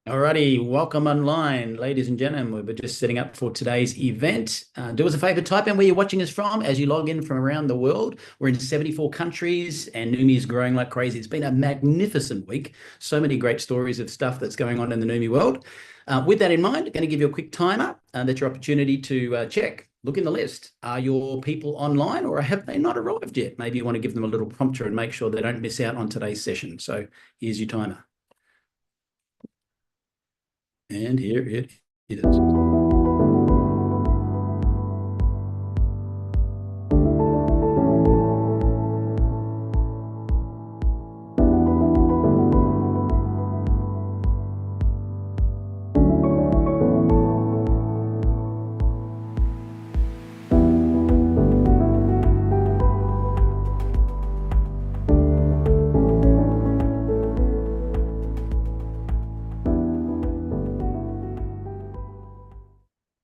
Alrighty, welcome online, ladies and gentlemen. We're just setting up for today's event. Do us a favor, type in where you're watching us from as you log in from around the world. We're in 74 countries and Numi is growing like crazy. It's been a magnificent week. So many great stories of stuff that's going on in the Numi world. With that in mind, I'm going to give you a quick timer. That's your opportunity to check. Look in the list. Are your people online or have they not arrived yet? Maybe you want to give them a little prompter and make sure they don't miss out on today's session. So here's your timer. And here it is.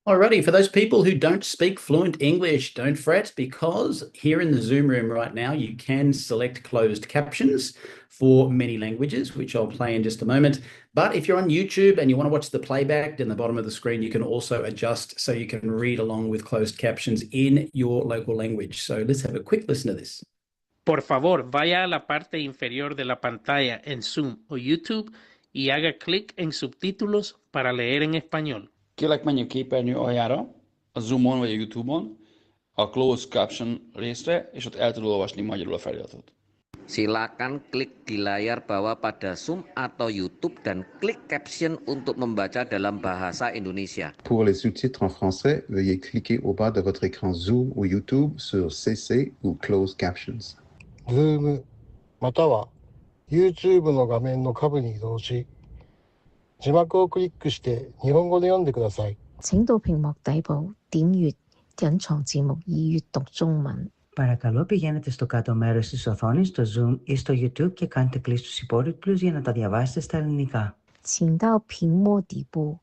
Alrighty, for those people who don't speak fluent English, don't fret because here in the Zoom room right now, you can select closed captions for many languages, which I'll play in just a moment. But if you're on YouTube and you want to watch the playback in the bottom of the screen, you can also adjust so you can read along with closed captions in your local language. So let's have a quick listen to this. Por favor, vaya a la parte inferior de la pantalla en Zoom o YouTube y haga clic en subtítulos para leer en español. Kérlek menj a képernyő aljára, a Zoomon vagy a YouTube-on, a Closed Caption részre, és ott el tud olvasni magyarul a feliratot. Silakan klik di layar bawah pada Zoom atau YouTube dan klik caption untuk membaca dalam bahasa Indonesia. Pour les sous-titres en français, veuillez cliquer au bas de votre écran Zoom ou YouTube sur CC ou Closed Captions. Zoom または YouTube の画面の下部に移動し、字幕をクリックして日本語で読んでください。請到屏幕底部點閱隱藏字幕以閱讀中文. Παρακαλώ πηγαίνετε στο κάτω μέρος της οθόνης, στο Zoom ή στο YouTube και κάντε κλικ στους υπότιτλους για να τα διαβάσετε στα ελληνικά. 請到屏幕底部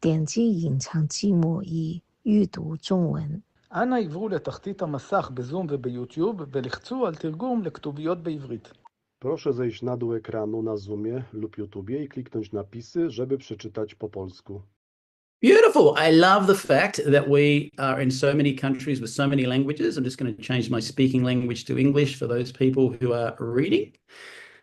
點擊隱藏字幕以閱讀中文. אנא עברו לתחתית המסך בזום וביוטיוב ולחצו על תרגום לכתוביות בעברית. Proszę zejść na dół ekranu na Zoomie lub YouTubie i kliknąć napisy, żeby przeczytać po polsku. Beautiful. I love the fact that we are in so many countries with so many languages. I'm just going to change my speaking language to English for those people who are reading.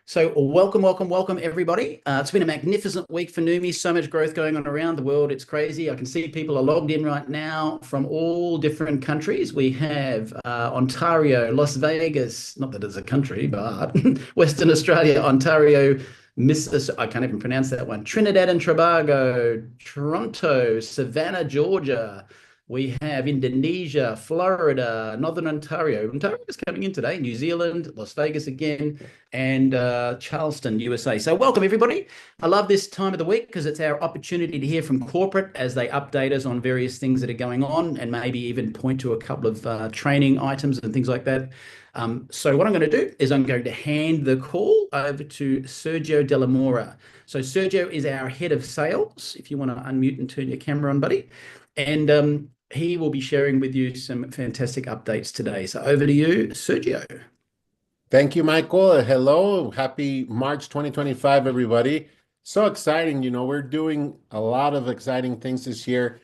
So welcome, everybody. It's been a magnificent week for Numi. So much growth going on around the world. It's crazy. I can see people are logged in right now from all different countries. We have Ontario, Las Vegas, not that it's a country, but Western Australia, Ontario, I can't even pronounce that one, Trinidad and Tobago, Toronto, Savannah, Georgia. We have Indonesia, Florida, Northern Ontario. Ontario is coming in today, New Zealand, Las Vegas again, and Charleston, USA. So welcome, everybody. I love this time of the week because it's our opportunity to hear from corporate as they update us on various things that are going on and maybe even point to a couple of training items and things like that. So what I'm going to do is I'm going to hand the call over to Sergio Della Mora. So Sergio is our head of sales. If you want to unmute and turn your camera on, buddy. And he will be sharing with you some fantastic updates today. So over to you, Sergio. Thank you, Michael. Hello. Happy March 2025, everybody. So exciting. You know, we're doing a lot of exciting things this year.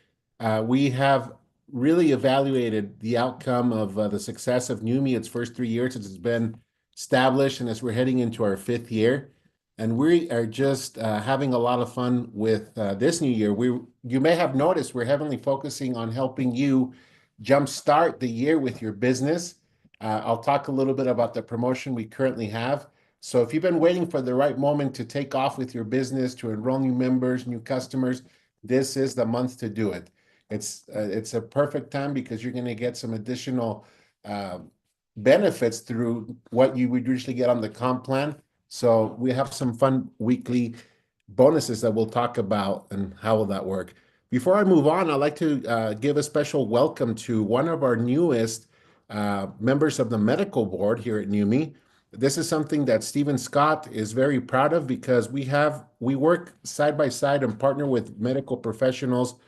We have really evaluated the outcome of the success of Numi its first 3 years since it's been established and as we're heading into our 5th year. And we are just having a lot of fun with this new year. You may have noticed we're heavily focusing on helping you jumpstart the year with your business. I'll talk a little bit about the promotion we currently have. So if you've been waiting for the right moment to take off with your business, to enroll new members, new customers, this is the month to do it. It's a perfect time because you're going to get some additional benefits through what you would usually get on the comp plan. So we have some fun weekly bonuses that we'll talk about and how will that work. Before I move on, I'd like to give a special welcome to one of our newest members of the medical board here at Numi. This is something that Stephen Scott is very proud of because we work side by side and partner with medical professionals.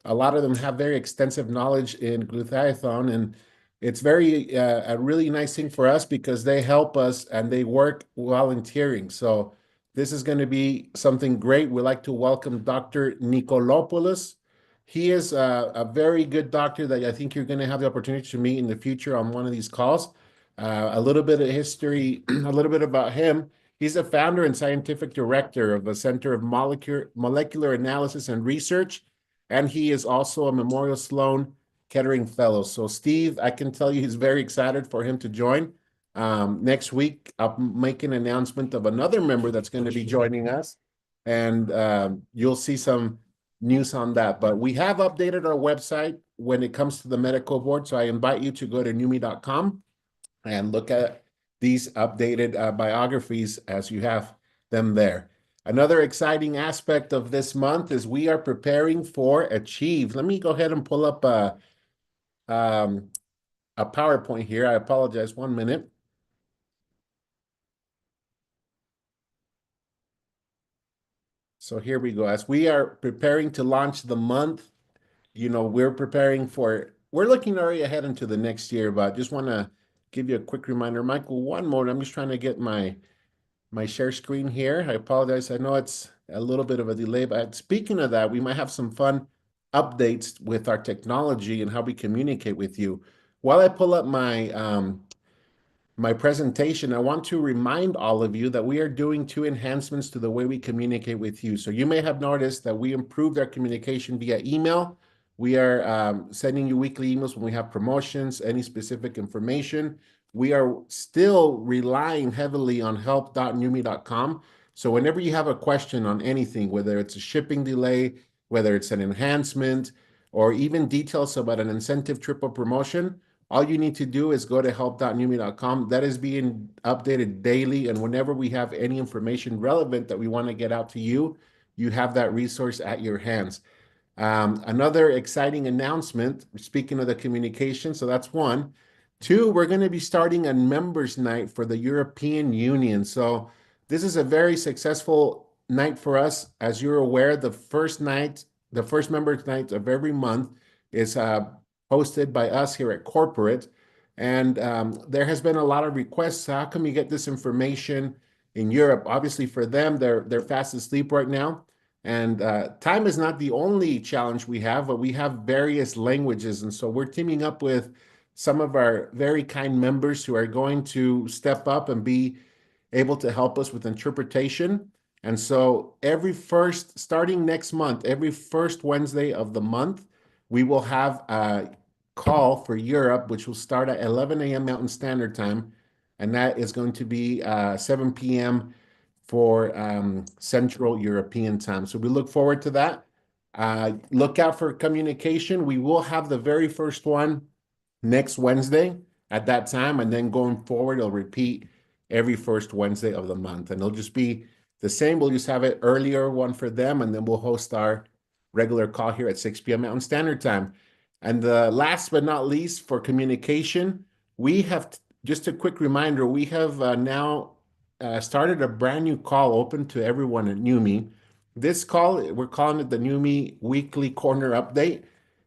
A lot of them have very extensive knowledge in glutathione, and it's a really nice thing for us because they help us and they work volunteering. So This is going to be something great. We'd like to welcome Dr. Nikolopoulos. He is a very good doctor that I think you're going to have the opportunity to meet in the future on one of these calls. A little bit of history, a little bit about him. He's the founder and scientific director of the Center of Molecular Analysis and Research, and he is also a Memorial Sloan Kettering Fellow. So Steve, I can tell you he's very excited for him to join. Next week, I'll make an announcement of another member that's going to be joining us, and you'll see some news on that. But we have updated our website when it comes to the medical board, so I invite you to go to numi.com and look at these updated biographies as you have them there. Another exciting aspect of this month is we are preparing for Achieve. Let me go ahead and pull up a PowerPoint here. I apologize, 1 minute. So here we go. As we are preparing to launch the month, we're looking already ahead into the next year, but just want to give you a quick reminder. Michael, one more. I'm just trying to get my share screen here. I apologize. I know it's a little bit of a delay, but speaking of that, we might have some fun updates with our technology and how we communicate with you. While I pull up my presentation, I want to remind all of you that we are doing 2 enhancements to the way we communicate with you. So you may have noticed that we improved our communication via email. We are sending you weekly emails when we have promotions, any specific information. We are still relying heavily on help.numi.com. So whenever you have a question on anything, whether it's a shipping delay, whether it's an enhancement, or even details about an incentive triple promotion, all you need to do is go to help.numi.com. That is being updated daily, and whenever we have any information relevant that we want to get out to you, you have that resource at your hands. Another exciting announcement, speaking of the communication, so that's 1. 2, we're going to be starting a members night for the European Union. So this is a very successful night for us. As you're aware, the first members night of every month is hosted by us here at Corporate. And there has been a lot of requests. How come you get this information in Europe? Obviously, for them, they're fast asleep right now. And time is not the only challenge we have, but we have various languages. And so we're teaming up with some of our very kind members who are going to step up and be able to help us with interpretation. And so starting next month, every first Wednesday of the month, we will have a call for Europe, which will start at 11 a.m. Mountain Standard Time, and that is going to be 7 p.m. for Central European Time. So we look forward to that. Look out for communication. We will have the very first one next Wednesday at that time, and then going forward, it'll repeat every first Wednesday of the month, and it'll just be the same. We'll just have an earlier one for them, and then we'll host our regular call here at 6 p.m. Mountain Standard Time. And last but not least, for communication, we have, just a quick reminder, we have now started a brand new call open to everyone at NUMI. This call, we're calling it the NUMI Weekly Corner Update.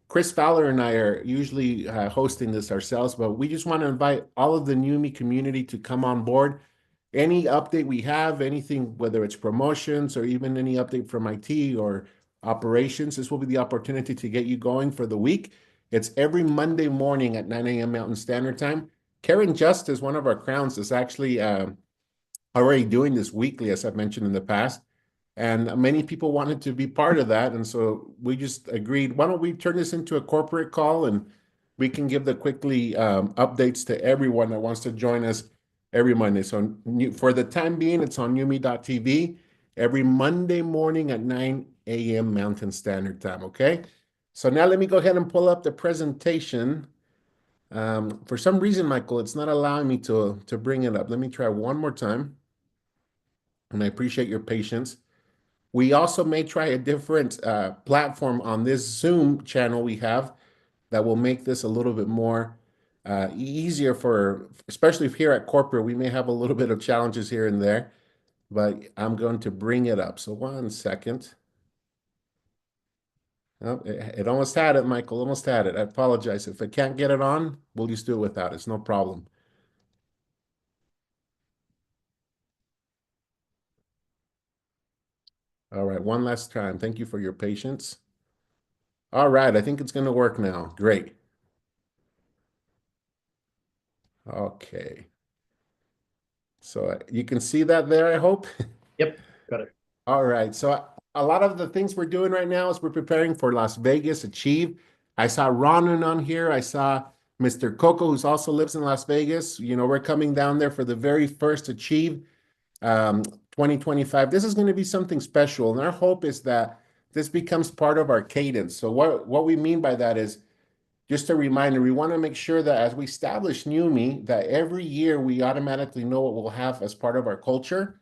Chris Fowler and I are usually hosting this ourselves, but we just want to invite all of the NUMI community to come on board. Any update we have, anything, whether it's promotions or even any update from IT or operations, this will be the opportunity to get you going for the week. It's every Monday morning at 9 a.m. Mountain Standard Time. Karen Justice, one of our crowns, is actually already doing this weekly, as I've mentioned in the past. And many people wanted to be part of that. And so we just agreed, why don't we turn this into a corporate call, and we can give the quickly updates to everyone that wants to join us every Monday. So for the time being, it's on numi.tv every Monday morning at 9 a.m. Mountain Standard Time, okay? So now let me go ahead and pull up the presentation. For some reason, Michael, it's not allowing me to bring it up. Let me try one more time. And I appreciate your patience. We also may try a different platform on this Zoom channel we have that will make this a little bit more easier for, especially if here at Corporate, we may have a little bit of challenges here and there, but I'm going to bring it up. So 1 second. Oh, it almost had it, Michael, almost had it. I apologize. If I can't get it on, we'll just do it without it. It's no problem. All right, one last time. Thank you for your patience. All right, I think it's going to work now. Great. Okay. So you can see that there, I hope. Yep, got it. All right. So a lot of the things we're doing right now is we're preparing for Las Vegas Achieve. I saw Ronan on here. I saw Mr. Coco, who's also lives in Las Vegas. You know, we're coming down there for the very first Achieve 2025. This is going to be something special. And our hope is that this becomes part of our cadence. So what we mean by that is just a reminder, we want to make sure that as we establish NUMMI, that every year we automatically know what we'll have as part of our culture.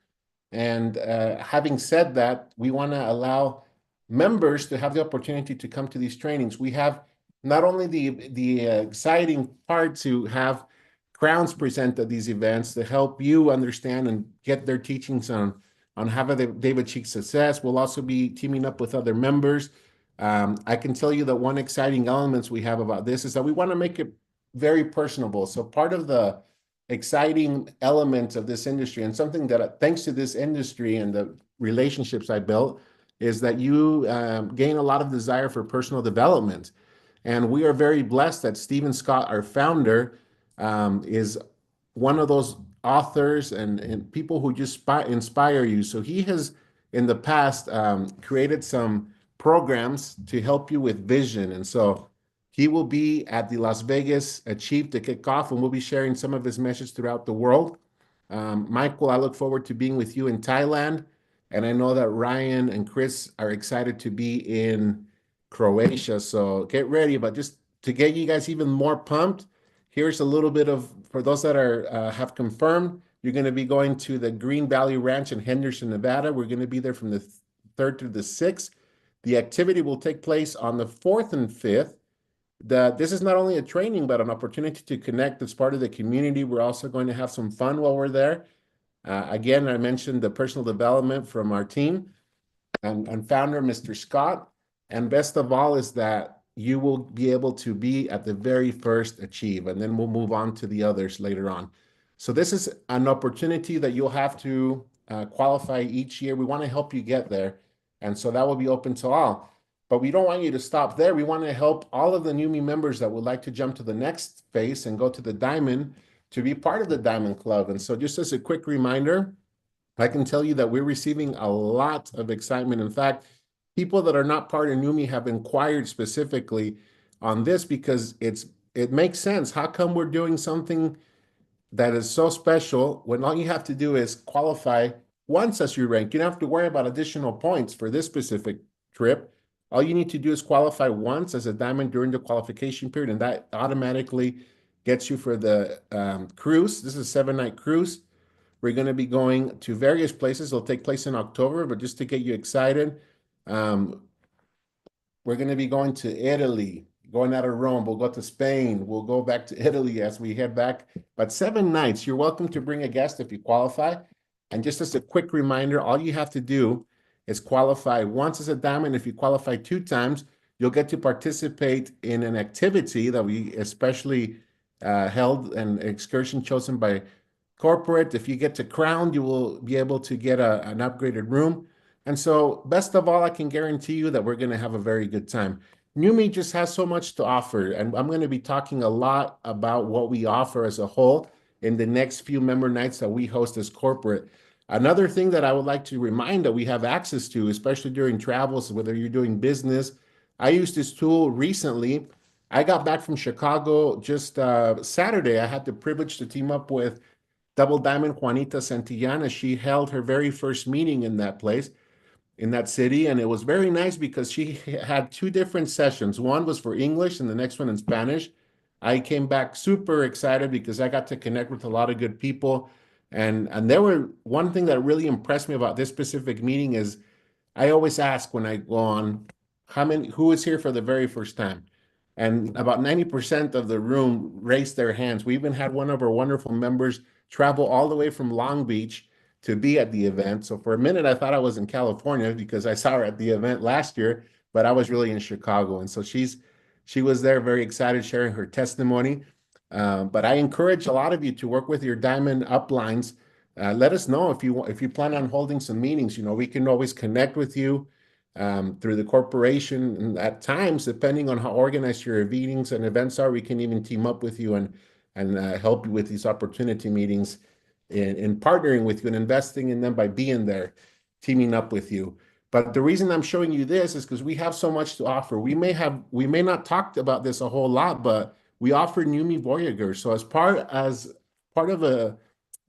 And having said that, we want to allow members to have the opportunity to come to these trainings. We have not only the exciting part to have crowns present at these events to help you understand and get their teachings on how they've achieved success. We'll also be teaming up with other members. I can tell you that one exciting elements we have about this is that we want to make it very personable. So part of the exciting elements of this industry, and something that thanks to this industry and the relationships I built, is that you gain a lot of desire for personal development. And we are very blessed that Stephen Scott, our founder, is one of those authors and people who just inspire you. So he has, in the past, created some programs to help you with vision. And so he will be at the Las Vegas Achieve to kick off, and we'll be sharing some of his messages throughout the world. Michael, I look forward to being with you in Thailand. And I know that Ryan and Chris are excited to be in Croatia. So get ready. But just to get you guys even more pumped, here's a little bit of, for those that are have confirmed, you're going to be going to the Green Valley Ranch in Henderson, Nevada. We're going to be there from the 3rd through the 6th. The activity will take place on the 4th and 5th. This is not only a training, but an opportunity to connect as part of the community. We're also going to have some fun while we're there. Again, I mentioned the personal development from our team and founder, Mr. Scott. And best of all is that you will be able to be at the very first Achieve, and then we'll move on to the others later on. So this is an opportunity that you'll have to qualify each year. We want to help you get there. And so that will be open to all. But we don't want you to stop there. We want to help all of the NUMMI members that would like to jump to the next phase and go to the Diamond to be part of the Diamond Club. And so just as a quick reminder, I can tell you that we're receiving a lot of excitement. In fact, people that are not part of NUMMI have inquired specifically on this because it makes sense. How come we're doing something that is so special when all you have to do is qualify once as your rank? You don't have to worry about additional points for this specific trip. All you need to do is qualify once as a diamond during the qualification period, and that automatically gets you for the cruise. This is a 7-night cruise. We're going to be going to various places. It'll take place in October, but just to get you excited, we're going to be going to Italy, going out of Rome. We'll go to Spain. We'll go back to Italy as we head back. But 7 nights, you're welcome to bring a guest if you qualify. And just as a quick reminder, all you have to do is qualify once as a diamond. If you qualify 2 times, you'll get to participate in an activity that we especially held, an excursion chosen by corporate. If you get to crown, you will be able to get an upgraded room. And so best of all, I can guarantee you that we're going to have a very good time. NUMMI just has so much to offer, and I'm going to be talking a lot about what we offer as a whole in the next few member nights that we host as corporate. Another thing that I would like to remind that we have access to, especially during travels, whether you're doing business. I used this tool recently. I got back from Chicago just Saturday. I had the privilege to team up with Double Diamond Juanita Santillana. She held her very first meeting in that place, in that city. And it was very nice because she had 2 different sessions. One was for English and the next one in Spanish. I came back super excited because I got to connect with a lot of good people. And there were, one thing that really impressed me about this specific meeting is I always ask when I go on, who is here for the very first time? And about 90% of the room raised their hands. We even had one of our wonderful members travel all the way from Long Beach to be at the event. So for a minute, I thought I was in California because I saw her at the event last year, but I was really in Chicago. And so she was there very excited, sharing her testimony. But I encourage a lot of you to work with your diamond uplines let us know if you plan on holding some meetings. We can always connect with you through the corporation. And at times, depending on how organized your meetings and events are, we can even team up with you and help you with these opportunity meetings in partnering with you and investing in them by being there, teaming up with you. But the reason I'm showing you this is because we have so much to offer. We may not talk about this a whole lot, but we offer Numi Voyager. So as part of the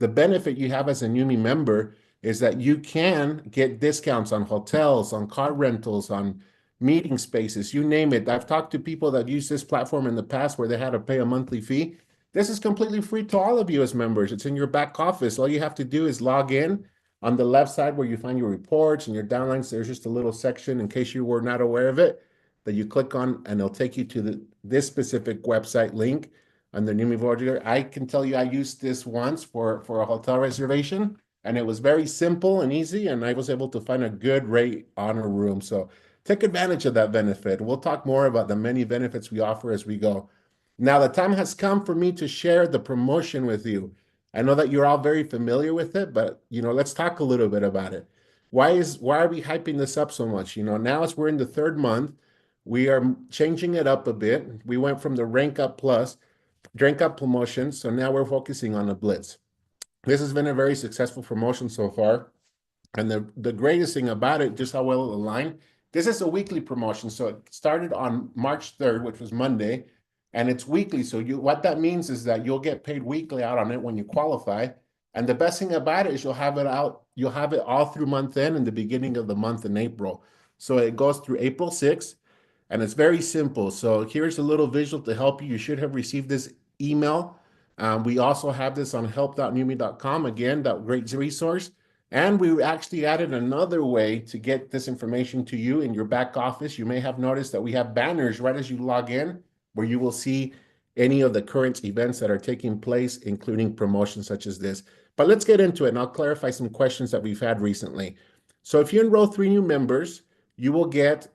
benefit you have as a Numi member is that you can get discounts on hotels, on car rentals, on meeting spaces, you name it. I've talked to people that use this platform in the past where they had to pay a monthly fee. This is completely free to all of you as members. It's in your back office. All you have to do is log in. On the left side where you find your reports and your downlines, there's just a little section in case you were not aware of it that you click on, and it'll take you to this specific website link under Numi Voyager. I can tell you I used this once for a hotel reservation, and it was very simple and easy, and I was able to find a good rate on a room. So take advantage of that benefit. We'll talk more about the many benefits we offer as we go. Now, the time has come for me to share the promotion with you. I know that you're all very familiar with it, but let's talk a little bit about it. Why are we hyping this up so much? Now as we're in the third month, we are changing it up a bit. We went from the Rank Up promotion, so now we're focusing on the Blitz. This has been a very successful promotion so far, and the greatest thing about it, just how well it aligned. This is a weekly promotion, so it started on March 3rd, which was Monday. And it's weekly. So what that means is that you'll get paid weekly out on it when you qualify. And the best thing about it is you'll have it all through month end and the beginning of the month in April. So it goes through April 6th, and it's very simple. So here's a little visual to help you. You should have received this email. We also have this on help.numi.com. Again, that great resource. And we actually added another way to get this information to you in your back office. You may have noticed that we have banners right as you log in, where you will see any of the current events that are taking place, including promotions such as this. But let's get into it, and I'll clarify some questions that we've had recently. So if you enroll 3 new members, you will get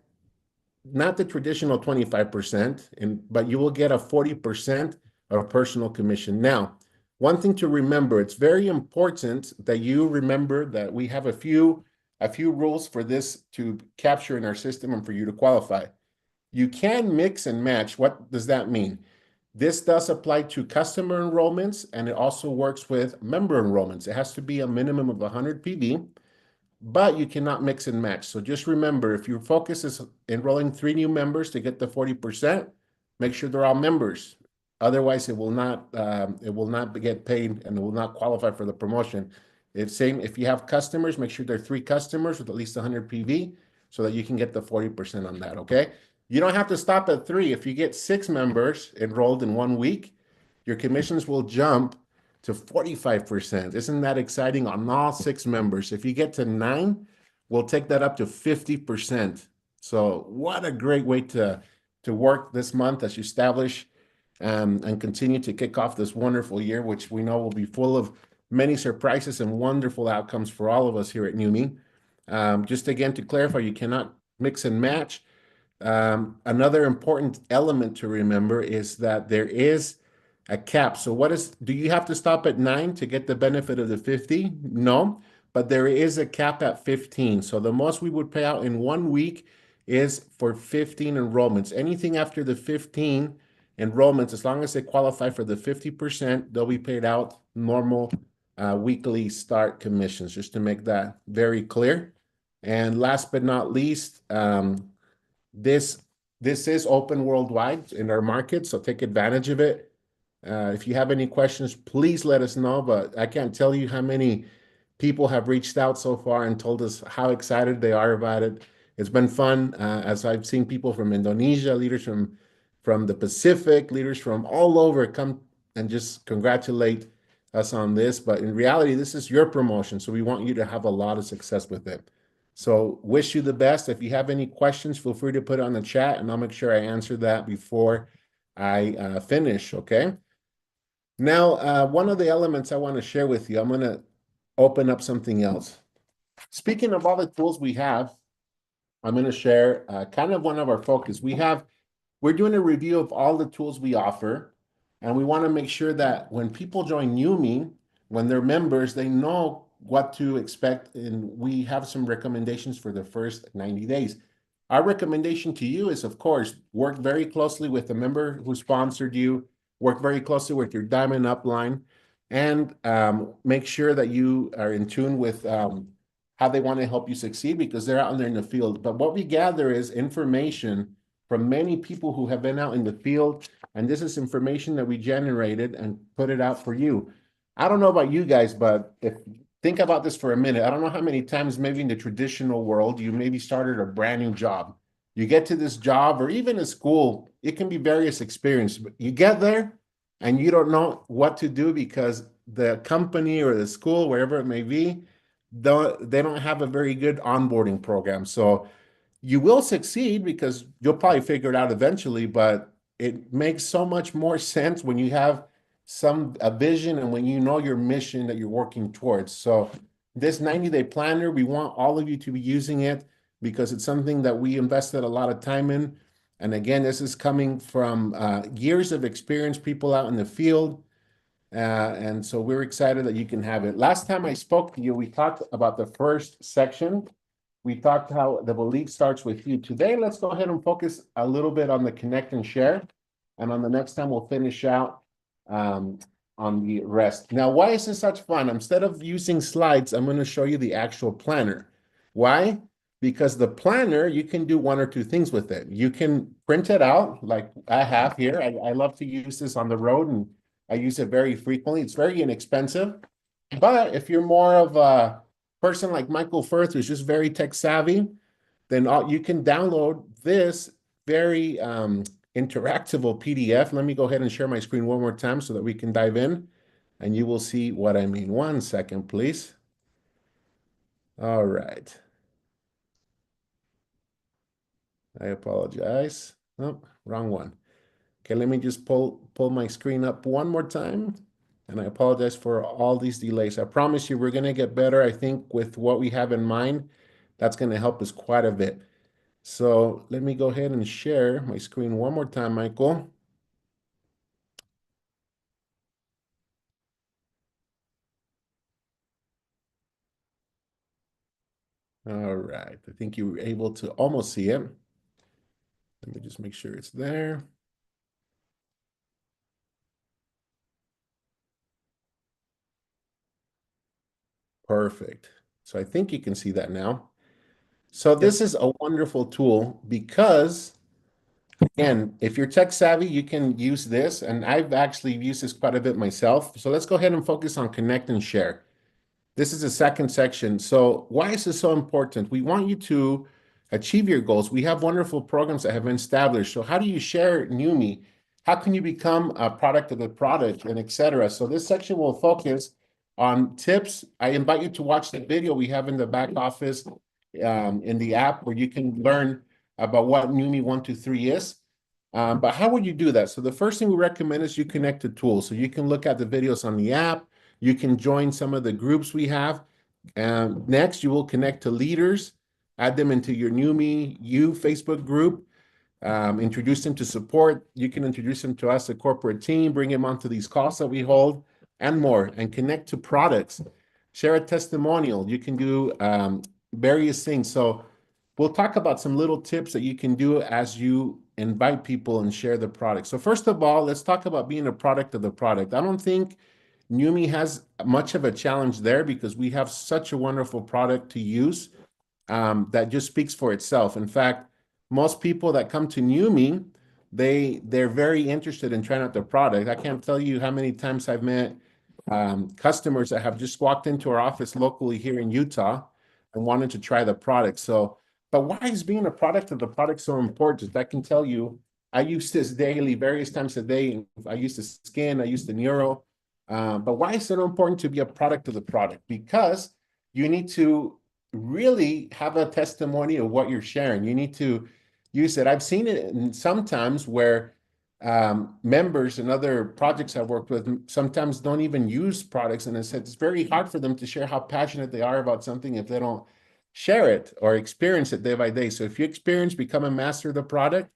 not the traditional 25%, but you will get a 40% of personal commission. Now, one thing to remember, it's very important that you remember that we have a few rules for this to capture in our system and for you to qualify. You can mix and match. What does that mean? This does apply to customer enrollments, and it also works with member enrollments. It has to be a minimum of 100 PV, but you cannot mix and match. So just remember, if your focus is enrolling 3 new members to get the 40%, make sure they're all members. Otherwise, it will not get paid and it will not qualify for the promotion. It's same if you have customers, make sure they're 3 customers with at least 100 PV so that you can get the 40% on that, okay? You don't have to stop at 3. If you get 6 members enrolled in 1 week, your commissions will jump to 45%. Isn't that exciting on all 6 members? If you get to 9, we'll take that up to 50%. So what a great way to work this month as you establish and continue to kick off this wonderful year, which we know will be full of many surprises and wonderful outcomes for all of us here at Numi. Just again, to clarify, you cannot mix and match. Another important element to remember is that there is a cap. So do you have to stop at 9 to get the benefit of the 50? No, but there is a cap at 15. So the most we would pay out in 1 week is for 15 enrollments. Anything after the 15 enrollments, as long as they qualify for the 50%, they'll be paid out normal weekly start commissions, just to make that very clear. And last but not least, this is open worldwide in our market, so take advantage of it. If you have any questions, please let us know, but I can't tell you how many people have reached out so far and told us how excited they are about it. It's been fun, as I've seen people from Indonesia, leaders from the Pacific, leaders from all over come and just congratulate us on this. But in reality, this is your promotion, so we want you to have a lot of success with it. So wish you the best. If you have any questions, feel free to put it on the chat, and I'll make sure I answer that before I finish, okay? Now, one of the elements I want to share with you, I'm going to open up something else. Speaking of all the tools we have, I'm going to share kind of one of our focus. We're doing a review of all the tools we offer, and we want to make sure that when people join Numi, when they're members, they know what to expect, and we have some recommendations for the first 90 days. Our recommendation to you is, of course, work very closely with the member who sponsored you, work very closely with your Diamond upline, and make sure that you are in tune with how they want to help you succeed, because they're out there in the field. But what we gather is information from many people who have been out in the field, and this is information that we generated and put it out for you. I don't know about you guys, but think about this for a minute. I don't know how many times maybe in the traditional world, you maybe started a brand new job. You get to this job, or even in school, it can be various experiences, but you get there and you don't know what to do because the company or the school, wherever it may be, they don't have a very good onboarding program. So you will succeed because you'll probably figure it out eventually, but it makes so much more sense when you have a vision and when you know your mission that you're working towards. So this 90-day planner, we want all of you to be using it because it's something that we invested a lot of time in. And again, this is coming from years of experience, people out in the field. And so we're excited that you can have it. Last time I spoke to you, we talked about the first section. We talked how the belief starts with you. Today, let's go ahead and focus a little bit on the connect and share. And on the next time, we'll finish out on the rest. Now, why is this such fun? Instead of using slides, I'm going to show you the actual planner. Why? Because the planner, you can do one or two things with it. You can print it out like I have here. I love to use this on the road, and I use it very frequently. It's very inexpensive. But if you're more of a person like Michael Firth, who's just very tech savvy, then you can download this very interactable PDF. Let me go ahead and share my screen one more time so that we can dive in and you will see what I mean. 1 second, please. All right. I apologize. Oh, wrong one. Okay, let me just pull my screen up one more time. And I apologize for all these delays. I promise you we're going to get better. I think with what we have in mind, that's going to help us quite a bit. So let me go ahead and share my screen one more time, Michael. All right. I think you were able to almost see it. Let me just make sure it's there. Perfect. So I think you can see that now. So this is a wonderful tool because, again, if you're tech savvy, you can use this. And I've actually used this quite a bit myself. So let's go ahead and focus on connect and share. This is the second section. So why is this so important? We want you to achieve your goals. We have wonderful programs that have been established. So how do you share Numi? How can you become a product of the product, and et cetera? So this section will focus on tips. I invite you to watch the video we have in the back office in the app where you can learn about what Numi 123 is. But how would you do that? So the first thing we recommend is you connect to tools. So you can look at the videos on the app. You can join some of the groups we have. Next, you will connect to leaders, add them into your Numi U Facebook group, introduce them to support. You can introduce them to us, the corporate team, bring them onto these calls that we hold, and more, and connect to products. Share a testimonial. You can do various things. So we'll talk about some little tips that you can do as you invite people and share the product. So first of all, let's talk about being a product of the product. I don't think Numi has much of a challenge there because we have such a wonderful product to use that just speaks for itself. In fact, most people that come to Numi, they're very interested in trying out the product. I can't tell you how many times I've met customers that have just walked into our office locally here in Utah and wanted to try the product. So, but why is being a product of the product so important? I can tell you, I use this daily, various times a day. I use the skin, I use the neuro. But why is it important to be a product of the product? Because you need to really have a testimony of what you're sharing. You need to use it. I've seen it sometimes where members and other projects I've worked with sometimes don't even use products, and it's very hard for them to share how passionate they are about something if they don't share it or experience it day by day. So if you become a master of the product,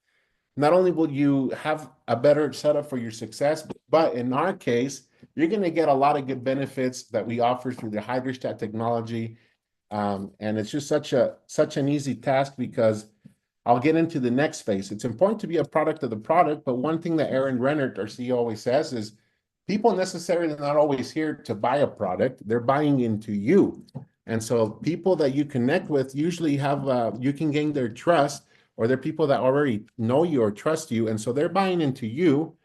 not only will you have a better setup for your success, but in our case, you're going to get a lot of good benefits that we offer through the Hydrostat technology. And it's just such an easy task because I'll get into the next phase. It's important to be a product of the product, but one thing that Aaron Rennert, our CEO, always says is people necessarily not always here to buy a product. They're buying into you. And so people that you connect with usually have, you can gain their trust, or they're people that already know you or trust you. And so they're buying into you.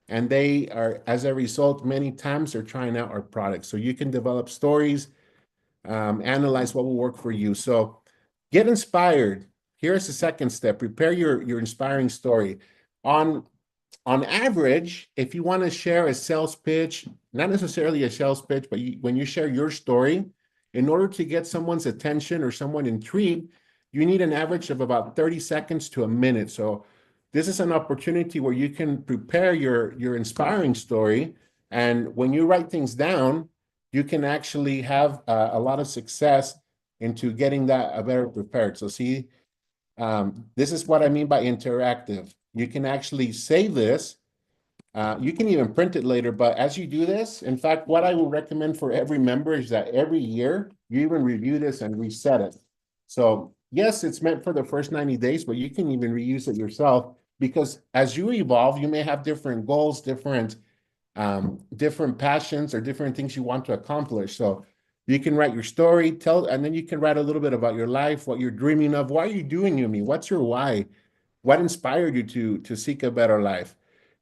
And they are, as a result, many times they're trying out our products. So you can develop stories, analyze what will work for you. So get inspired. Here's the second step. Prepare your inspiring story. On average, if you want to share a sales pitch, not necessarily a sales pitch, but when you share your story, in order to get someone's attention or someone intrigued, you need an average of about 30 seconds to a minute. So this is an opportunity where you can prepare your inspiring story. And when you write things down, you can actually have a lot of success into getting that better prepared. So see, this is what I mean by interactive. You can actually save this. You can even print it later, but as you do this, in fact, what I will recommend for every member is that every year you even review this and reset it. So yes, it's meant for the first 90 days, but you can even reuse it yourself because as you evolve, you may have different goals, different passions, or different things you want to accomplish. So you can write your story, and then you can write a little bit about your life, what you're dreaming of. Why are you doing Yumi? What's your why? What inspired you to seek a better life?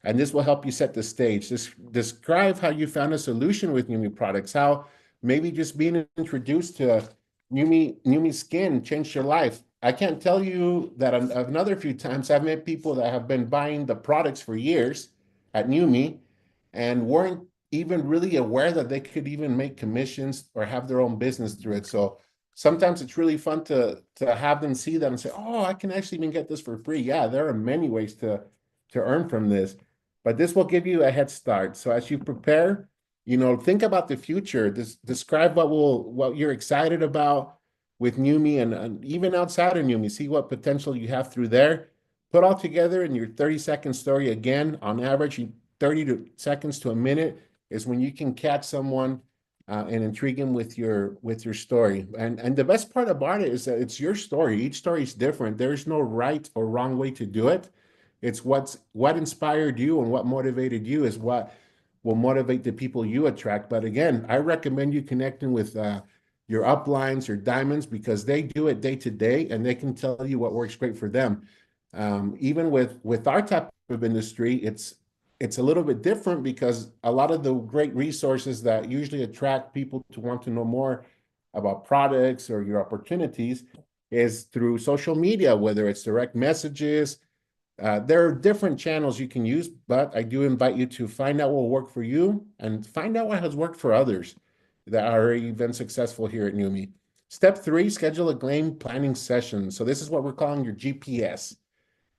And this will help you set the stage. Describe how you found a solution with Yumi products, how maybe just being introduced to Yumi Skin changed your life. I can't tell you that another few times I've met people that have been buying the products for years at Yumi and weren't even really aware that they could even make commissions or have their own business through it. So sometimes it's really fun to have them see that and say, oh, I can actually even get this for free. Yeah, there are many ways to earn from this, but this will give you a head start. So as you prepare, think about the future. Describe what you're excited about with Yumi and even outside of Yumi. See what potential you have through there. Put all together in your 30-second story. Again, on average, 30 seconds to a minute is when you can catch someone and intrigue them with your story. And the best part about it is that it's your story. Each story is different. There's no right or wrong way to do it. It's what inspired you and what motivated you is what will motivate the people you attract. But again, I recommend you connecting with your uplines, your diamonds, because they do it day to day and they can tell you what works great for them. Even with our type of industry, it's a little bit different because a lot of the great resources that usually attract people to want to know more about products or your opportunities is through social media, whether it's direct messages. There are different channels you can use, but I do invite you to find out what will work for you and find out what has worked for others that are already been successful here at Yumi. Step 3, schedule a game planning session. So this is what we're calling your GPS.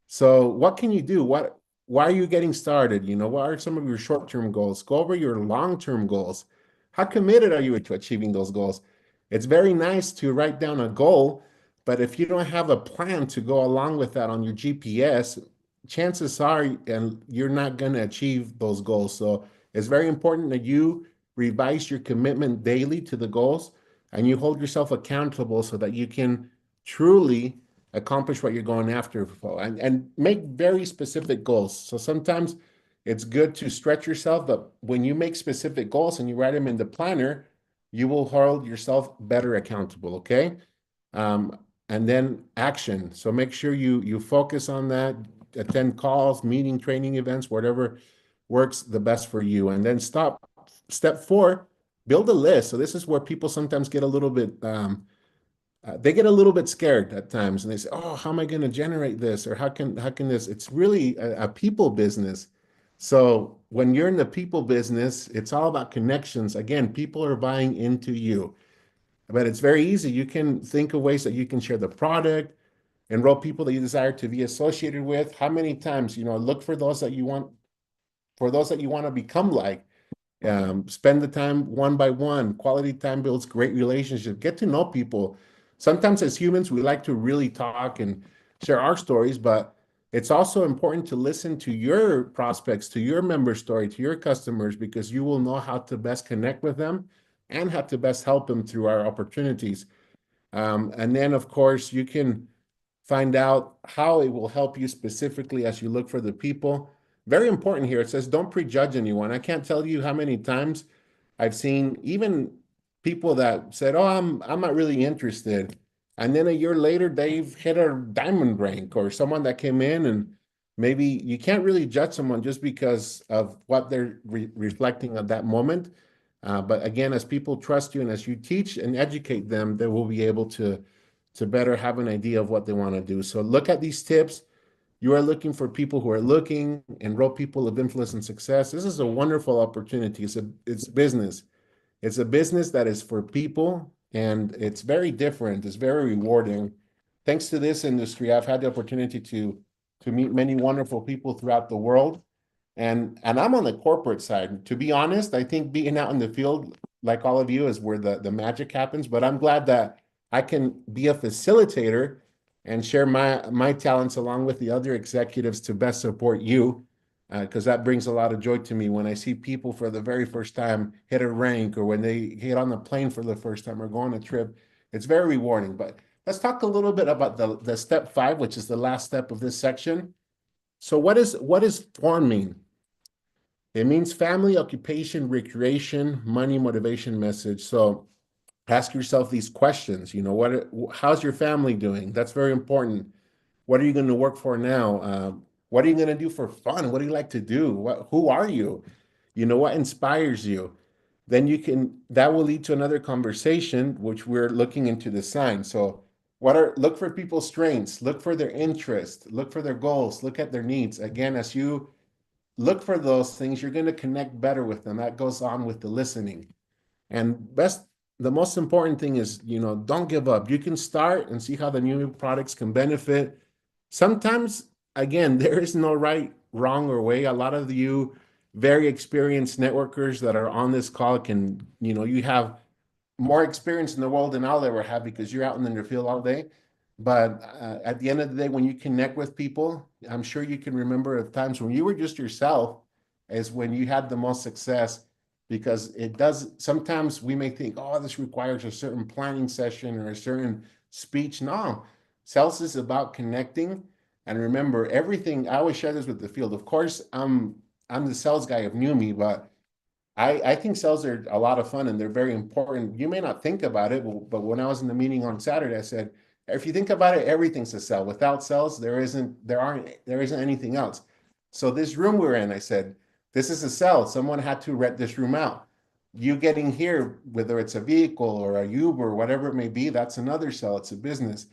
So what can you do? Why are you getting started? What are some of your short-term goals? Go over your long-term goals. How committed are you to achieving those goals? It's very nice to write down a goal, but if you don't have a plan to go along with that on your GPS, chances are you're not going to achieve those goals. So it's very important that you revise your commitment daily to the goals and you hold yourself accountable so that you can truly accomplish what you're going after and make very specific goals. So sometimes it's good to stretch yourself, but when you make specific goals and you write them in the planner, you will hold yourself better accountable, okay? And then action. So make sure you focus on that, attend calls, meeting, training events, whatever works the best for you. And then step 4, build a list. So this is where people sometimes get a little bit, they get a little bit scared at times and they say, oh, how am I going to generate this? Or how can this, it's really a people business. So when you're in the people business, it's all about connections. Again, people are buying into you. But it's very easy. You can think of ways that you can share the product, enroll people that you desire to be associated with. How many times, look for those that you want, to become like. Spend the time one by one. Quality time builds great relationships. Get to know people. Sometimes as humans, we like to really talk and share our stories, but It's also important to listen to your prospects, to your member story, to your customers, because you will know how to best connect with them and how to best help them through our opportunities. And then, of course, you can find out how it will help you specifically as you look for the people. Very important here. It says, don't prejudge anyone. I can't tell you how many times I've seen even people that said, oh, I'm not really interested. And then a year later, they've hit a diamond rank, or someone that came in, and maybe you can't really judge someone just because of what they're reflecting at that moment. But again, as people trust you and as you teach and educate them, they will be able to better have an idea of what they want to do. So look at these tips. You are looking for people who are looking, enroll people of influence and success. This is a wonderful opportunity. It's business. It's a business that is for people, and it's very different. It's very rewarding. Thanks to this industry, I've had the opportunity to meet many wonderful people throughout the world. And I'm on the corporate side. To be honest, I think being out in the field, like all of you, is where the magic happens. But I'm glad that I can be a facilitator and share my talents along with the other executives to best support you, because that brings a lot of joy to me when I see people for the very first time hit a rank, or when they get on the plane for the first time or go on a trip. It's very rewarding. But let's talk a little bit about the step 5, which is the last step of this section. So what is FORM mean? It means family, occupation, recreation, money, motivation, message. So ask yourself these questions. You know, how's your family doing? That's very important. What are you going to work for now? What are you going to do for fun? What do you like to do? Who are you? You know, what inspires you? Then that will lead to another conversation, which we're looking into the signs. So look for people's strengths, look for their interests, look for their goals, look at their needs. Again, as you look for those things, you're going to connect better with them. That goes on with the listening. And the most important thing is, you know, don't give up. You can start and see how the new products can benefit. Sometimes, again, there is no right, wrong, or way. A lot of you very experienced networkers that are on this call can, you know, you have more experience in the world than I'll ever have because you're out in the field all day. But at the end of the day, when you connect with people, I'm sure you can remember of times when you were just yourself is when you had the most success, because sometimes we may think, oh, this requires a certain planning session or a certain speech. No, sales is about connecting. And remember, everything, I always share this with the field. Of course, I'm the sales guy of NewMe, but I think sales are a lot of fun and they're very important. You may not think about it, but when I was in the meeting on Saturday, I said, if you think about it, everything's a sell. Without sales, there isn't anything else. So this room we're in, I said, this is a sell. Someone had to rent this room out. You getting here, whether it's a vehicle or a Uber or whatever it may be, that's another sell. It's a business.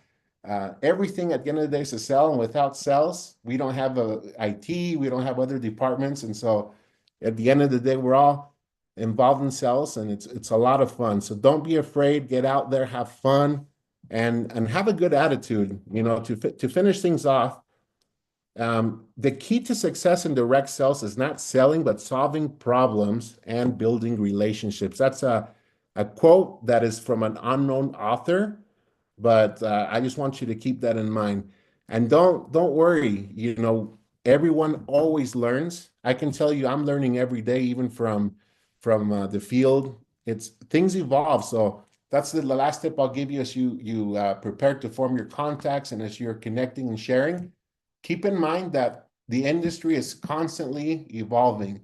Everything at the end of the day is a sell, and without sales, we don't have IT, we don't have other departments, and so at the end of the day, we're all involved in sales, and it's a lot of fun. So don't be afraid. Get out there, have fun, and have a good attitude. You know, to finish things off, the key to success in direct sales is not selling, but solving problems and building relationships. That's a quote that is from an unknown author, but I just want you to keep that in mind. And don't worry, you know, everyone always learns. I can tell you I'm learning every day, even from the field. Things evolve. So that's the last tip I'll give you as you prepare to form your contacts and as you're connecting and sharing. Keep in mind that the industry is constantly evolving,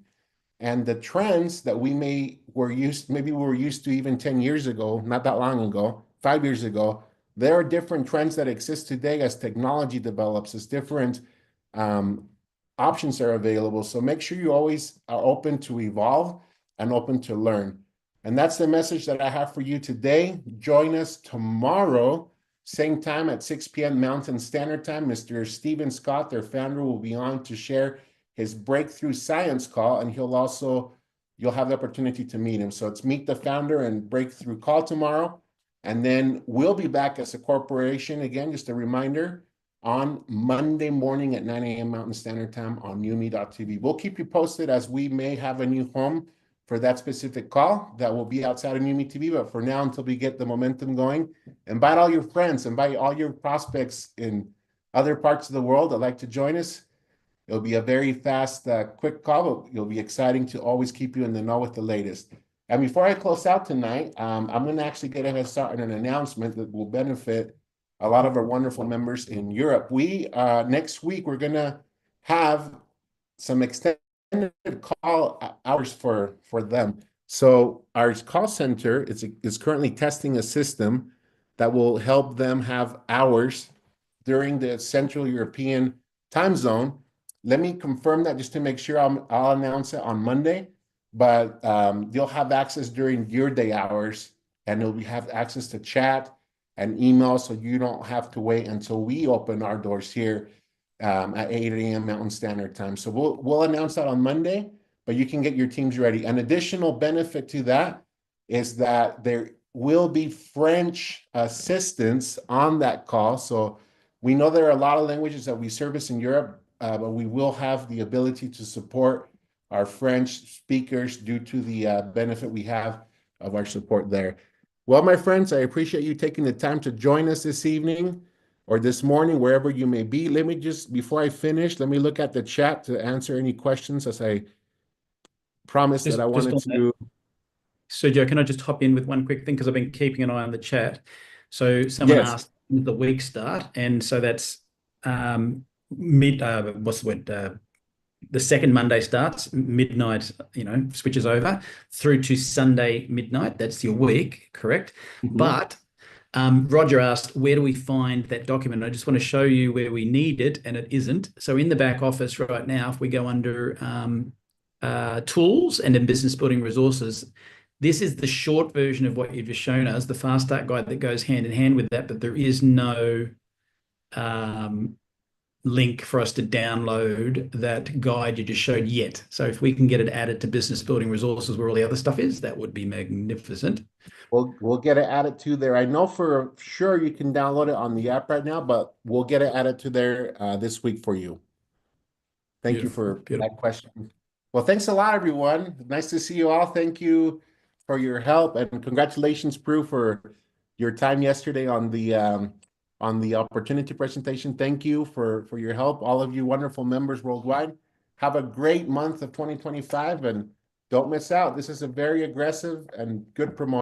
and the trends that maybe we were used to even 10 years ago, not that long ago, 5 years ago, there are different trends that exist today as technology develops, as different options are available. So make sure you always are open to evolve and open to learn. And that's the message that I have for you today. Join us tomorrow, same time at 6 p.m. Mountain Standard Time. Mr. Steven Scott, their founder, will be on to share his breakthrough science call, and you'll have the opportunity to meet him. So it's Meet the Founder and Breakthrough Call tomorrow. And then we'll be back as a corporation, again, just a reminder, on Monday morning at 9 a.m. Mountain Standard Time on NewMe.tv. We'll keep you posted as we may have a new home for that specific call that will be outside of NewMe TV. But for now, until we get the momentum going, invite all your friends, invite all your prospects in other parts of the world that'd like to join us, it'll be a very fast, quick call, but it'll be exciting to always keep you in the know with the latest. And before I close out tonight, I'm going to actually get ahead start on an announcement that will benefit a lot of our wonderful members in Europe. Next week, we're going to have some extended call hours for them. So our call center is currently testing a system that will help them have hours during the Central European time zone. Let me confirm that just to make sure. I'll announce it on Monday, but you'll have access during your day hours, and you'll have access to chat and email, so you don't have to wait until we open our doors here at 8 a.m. Mountain Standard Time. So we'll announce that on Monday, but you can get your teams ready. An additional benefit to that is that there will be French assistance on that call. So we know there are a lot of languages that we service in Europe, but we will have the ability to support our French speakers due to the benefit we have of our support there. Well, my friends, I appreciate you taking the time to join us this evening or this morning, wherever you may be. Let me just, before I finish, let me look at the chat to answer any questions, as I promised that I wanted to. Sergio, can I just hop in with one quick thing? Because I've been keeping an eye on the chat. So someone asked the week start, and so that's the second Monday starts midnight, switches over through to Sunday midnight. That's your week, correct? Mm-hmm. But Roger asked, where do we find that document? I just want to show you where we need it, and it isn't. So in the back office right now, if we go under tools and then business building resources, this is the short version of what you've just shown us, the Fast Start Guide that goes hand in hand with that, but there is no link for us to download that guide you just showed yet. So if we can get it added to business building resources where all the other stuff is, that would be magnificent. We'll get it added to there. I know for sure you can download it on the app right now, but we'll get it added to there this week for you. Thank you for that question. Well, thanks a lot, everyone. Nice to see you all. Thank you for your help, and congratulations, Prue, for your time yesterday on the opportunity presentation. Thank you for your help, all of you wonderful members worldwide. Have a great month of 2025, and don't miss out. This is a very aggressive and good promotion.